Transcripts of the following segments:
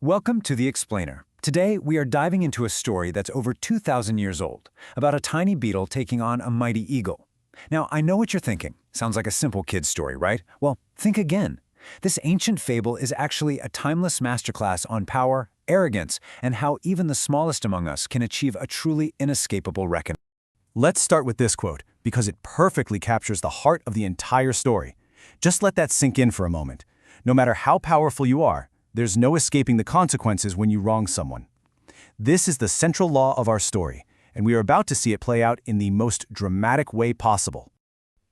Welcome to The Explainer. Today, we are diving into a story that's over 2,000 years old, about a tiny beetle taking on a mighty eagle. Now, I know what you're thinking. Sounds like a simple kid's story, right? Well, think again. This ancient fable is actually a timeless masterclass on power, arrogance, and how even the smallest among us can achieve a truly inescapable reckoning. Let's start with this quote, because it perfectly captures the heart of the entire story. Just let that sink in for a moment. No matter how powerful you are, there's no escaping the consequences when you wrong someone. This is the central law of our story, and we are about to see it play out in the most dramatic way possible.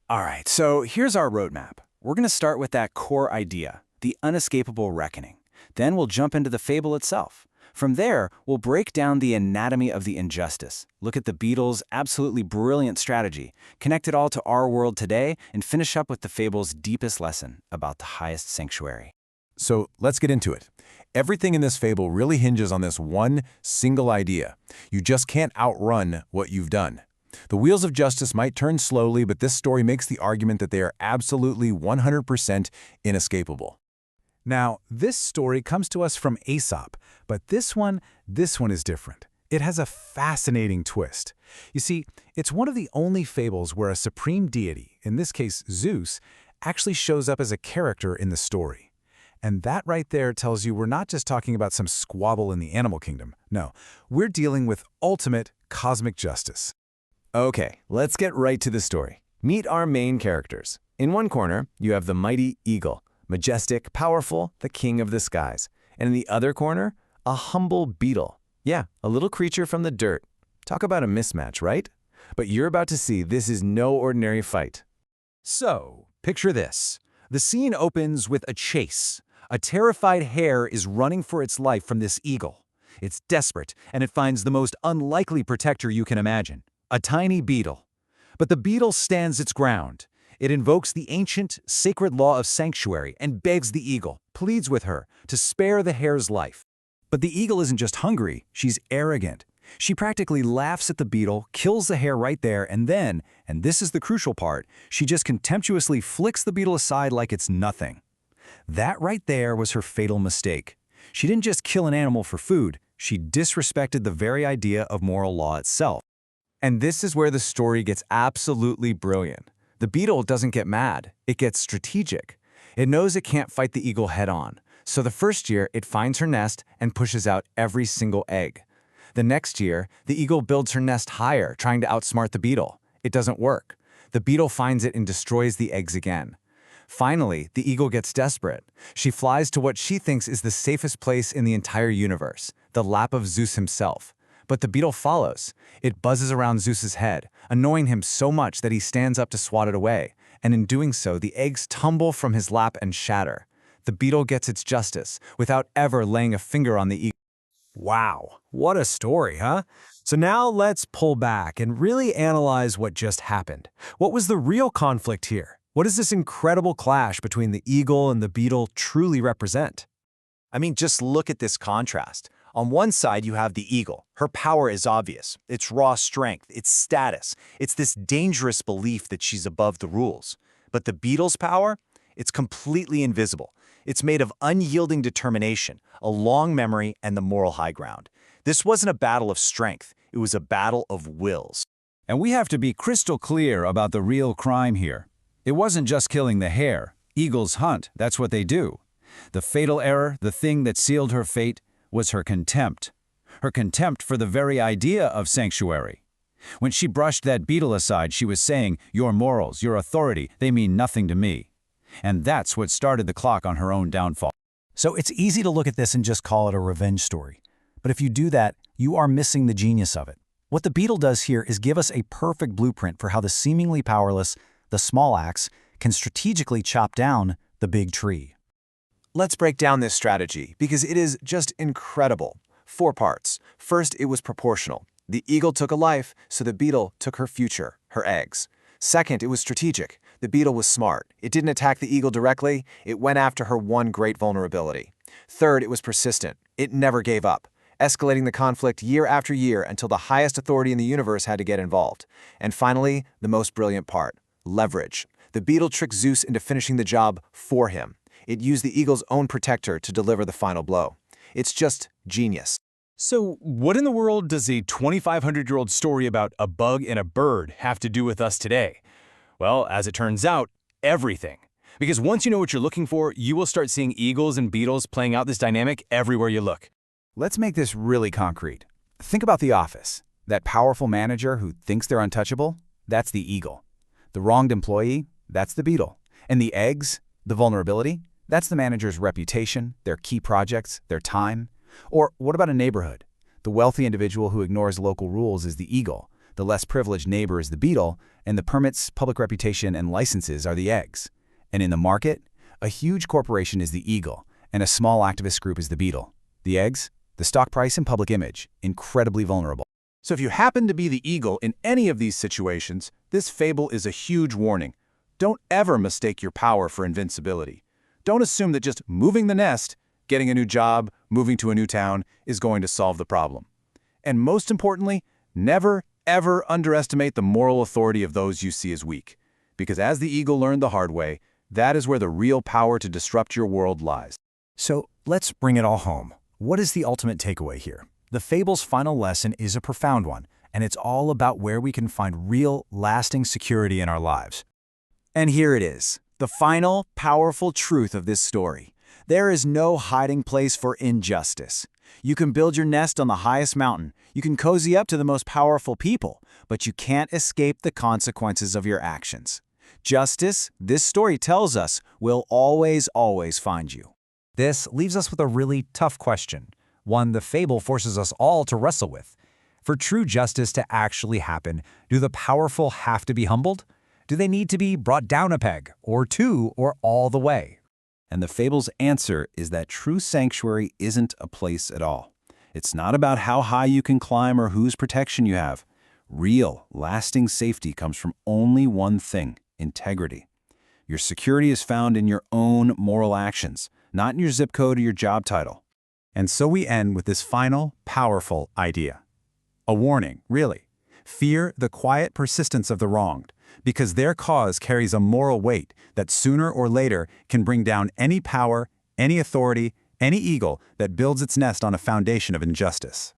All right, so here's our roadmap. We're going to start with that core idea, the inescapable reckoning. Then we'll jump into the fable itself. From there, we'll break down the anatomy of the injustice, look at the Beetle's absolutely brilliant strategy, connect it all to our world today, and finish up with the fable's deepest lesson about the highest sanctuary. So let's get into it. Everything in this fable really hinges on this one single idea. You just can't outrun what you've done. The wheels of justice might turn slowly, but this story makes the argument that they are absolutely 100% inescapable. Now, this story comes to us from Aesop, but this one is different. It has a fascinating twist. You see, it's one of the only fables where a supreme deity, in this case Zeus, actually shows up as a character in the story. And that right there tells you we're not just talking about some squabble in the animal kingdom. No, we're dealing with ultimate cosmic justice. Okay, let's get right to the story. Meet our main characters. In one corner, you have the mighty eagle, majestic, powerful, the king of the skies. And in the other corner, a humble beetle. Yeah, a little creature from the dirt. Talk about a mismatch, right? But you're about to see this is no ordinary fight. So, picture this. The scene opens with a chase. A terrified hare is running for its life from this eagle. It's desperate, and it finds the most unlikely protector you can imagine, a tiny beetle. But the beetle stands its ground. It invokes the ancient, sacred law of sanctuary and begs the eagle, pleads with her, to spare the hare's life. But the eagle isn't just hungry, she's arrogant. She practically laughs at the beetle, kills the hare right there, and then, and this is the crucial part, she just contemptuously flicks the beetle aside like it's nothing. That right there was her fatal mistake. She didn't just kill an animal for food, she disrespected the very idea of moral law itself. And this is where the story gets absolutely brilliant. The beetle doesn't get mad, it gets strategic. It knows it can't fight the eagle head-on. So the first year, it finds her nest and pushes out every single egg. The next year, the eagle builds her nest higher, trying to outsmart the beetle. It doesn't work. The beetle finds it and destroys the eggs again. Finally, the eagle gets desperate. She flies to what she thinks is the safest place in the entire universe, the lap of Zeus himself. But the beetle follows. It buzzes around Zeus's head, annoying him so much that he stands up to swat it away. And in doing so, the eggs tumble from his lap and shatter. The beetle gets its justice without ever laying a finger on the eagle. Wow, what a story, huh? So now let's pull back and really analyze what just happened. What was the real conflict here? What does this incredible clash between the eagle and the beetle truly represent? I mean, just look at this contrast. On one side, you have the eagle. Her power is obvious. It's raw strength, it's status. It's this dangerous belief that she's above the rules. But the beetle's power? It's completely invisible. It's made of unyielding determination, a long memory, and the moral high ground. This wasn't a battle of strength. It was a battle of wills. And we have to be crystal clear about the real crime here. It wasn't just killing the hare. Eagles hunt, that's what they do. The fatal error, the thing that sealed her fate, was her contempt. Her contempt for the very idea of sanctuary. When she brushed that beetle aside, she was saying, your morals, your authority, they mean nothing to me. And that's what started the clock on her own downfall. So it's easy to look at this and just call it a revenge story. But if you do that, you are missing the genius of it. What the beetle does here is give us a perfect blueprint for how the seemingly powerless, the small axe, can strategically chop down the big tree. Let's break down this strategy because it is just incredible. 4 parts. First, it was proportional. The eagle took a life, so the beetle took her future, her eggs. Second, it was strategic. The beetle was smart. It didn't attack the eagle directly. It went after her one great vulnerability. Third, it was persistent. It never gave up, escalating the conflict year after year until the highest authority in the universe had to get involved. And finally, the most brilliant part, leverage. The beetle tricked Zeus into finishing the job for him. It used the eagle's own protector to deliver the final blow. It's just genius. So, what in the world does a 2,500-year-old story about a bug and a bird have to do with us today? Well, as it turns out, everything. Because once you know what you're looking for, you will start seeing eagles and beetles playing out this dynamic everywhere you look. Let's make this really concrete. Think about the office. That powerful manager who thinks they're untouchable, that's the eagle. The wronged employee, that's the beetle. And the eggs, the vulnerability, that's the manager's reputation, their key projects, their time. Or what about a neighborhood? The wealthy individual who ignores local rules is the eagle, the less privileged neighbor is the beetle, and the permits, public reputation, and licenses are the eggs. And in the market, a huge corporation is the eagle, and a small activist group is the beetle. The eggs, the stock price and public image, incredibly vulnerable. So if you happen to be the eagle in any of these situations, this fable is a huge warning. Don't ever mistake your power for invincibility. Don't assume that just moving the nest, getting a new job, moving to a new town is going to solve the problem. And most importantly, never, ever underestimate the moral authority of those you see as weak. Because as the eagle learned the hard way, that is where the real power to disrupt your world lies. So let's bring it all home. What is the ultimate takeaway here? The fable's final lesson is a profound one, and it's all about where we can find real, lasting security in our lives. And here it is, the final, powerful truth of this story. There is no hiding place for injustice. You can build your nest on the highest mountain, you can cozy up to the most powerful people, but you can't escape the consequences of your actions. Justice, this story tells us, will always, always find you. This leaves us with a really tough question, one the fable forces us all to wrestle with. For true justice to actually happen, do the powerful have to be humbled? Do they need to be brought down a peg, or two, or all the way? And the fable's answer is that true sanctuary isn't a place at all. It's not about how high you can climb or whose protection you have. Real, lasting safety comes from only one thing: integrity. Your security is found in your own moral actions, not in your zip code or your job title. And so we end with this final, powerful idea. A warning, really. Fear the quiet persistence of the wronged, because their cause carries a moral weight that sooner or later can bring down any power, any authority, any eagle that builds its nest on a foundation of injustice.